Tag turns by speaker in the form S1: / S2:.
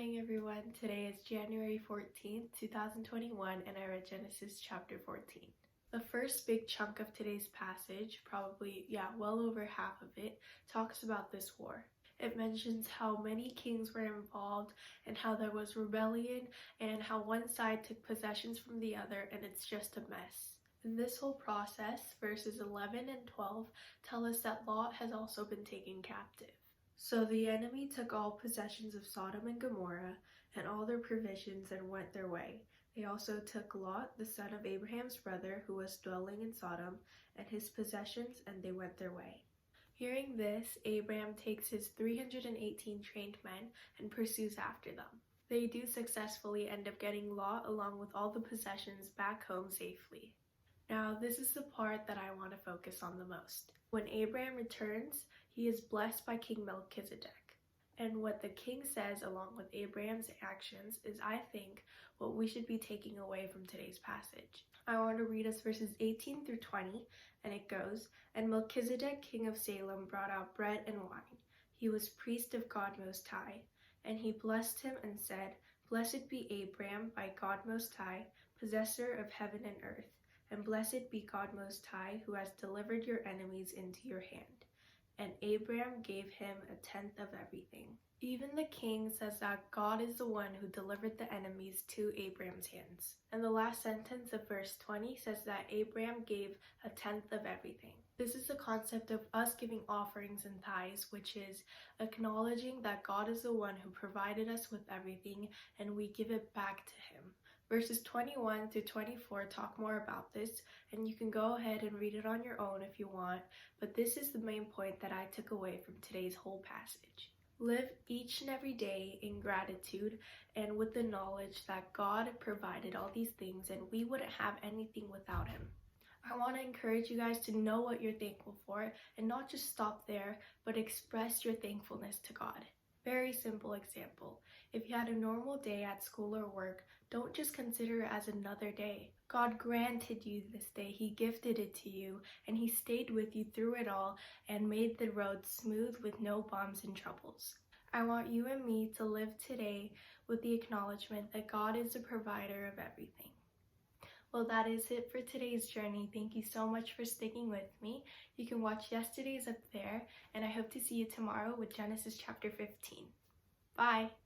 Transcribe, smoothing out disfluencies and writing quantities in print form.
S1: morning, everyone. Today is January 14th, 2021, and I read Genesis chapter 14. The first big chunk of today's passage, probably, well over half of it, talks about this war. It mentions how many kings were involved and how there was rebellion and how one side took possessions from the other, and it's just a mess. In this whole process, verses 11 and 12 tell us that Lot has also been taken captive. So the enemy took all possessions of Sodom and Gomorrah and all their provisions and went their way. They also took Lot, the son of Abraham's brother, who was dwelling in Sodom, and his possessions, and they went their way. Hearing this, Abraham takes his 318 trained men and pursues after them. They do successfully end up getting Lot along with all the possessions back home safely. Now, this is the part that I want to focus on the most. When Abraham returns, he is blessed by King Melchizedek. And what the king says along with Abraham's actions is, I think, what we should be taking away from today's passage. I want to read us verses 18 through 20, and it goes, "And Melchizedek, king of Salem, brought out bread and wine. He was priest of God Most High. And he blessed him and said, Blessed be Abraham by God Most High, possessor of heaven and earth. And blessed be God Most High, who has delivered your enemies into your hand. And Abraham gave him a tenth of everything." Even the king says that God is the one who delivered the enemies to Abraham's hands. And the last sentence of verse 20 says that Abraham gave a tenth of everything. This is the concept of us giving offerings and tithes, which is acknowledging that God is the one who provided us with everything and we give it back to him. Verses 21 through 24 talk more about this, and you can go ahead and read it on your own if you want, but this is the main point that I took away from today's whole passage. Live each and every day in gratitude and with the knowledge that God provided all these things and we wouldn't have anything without him. I want to encourage you guys to know what you're thankful for and not just stop there, but express your thankfulness to God. Very simple example. If you had a normal day at school or work, don't just consider it as another day. God granted you this day. He gifted it to you, and he stayed with you through it all and made the road smooth with no bumps and troubles. I want you and me to live today with the acknowledgement that God is the provider of everything. Well, that is it for today's journey. Thank you so much for sticking with me. You can watch yesterday's up there, and I hope to see you tomorrow with Genesis chapter 15. Bye!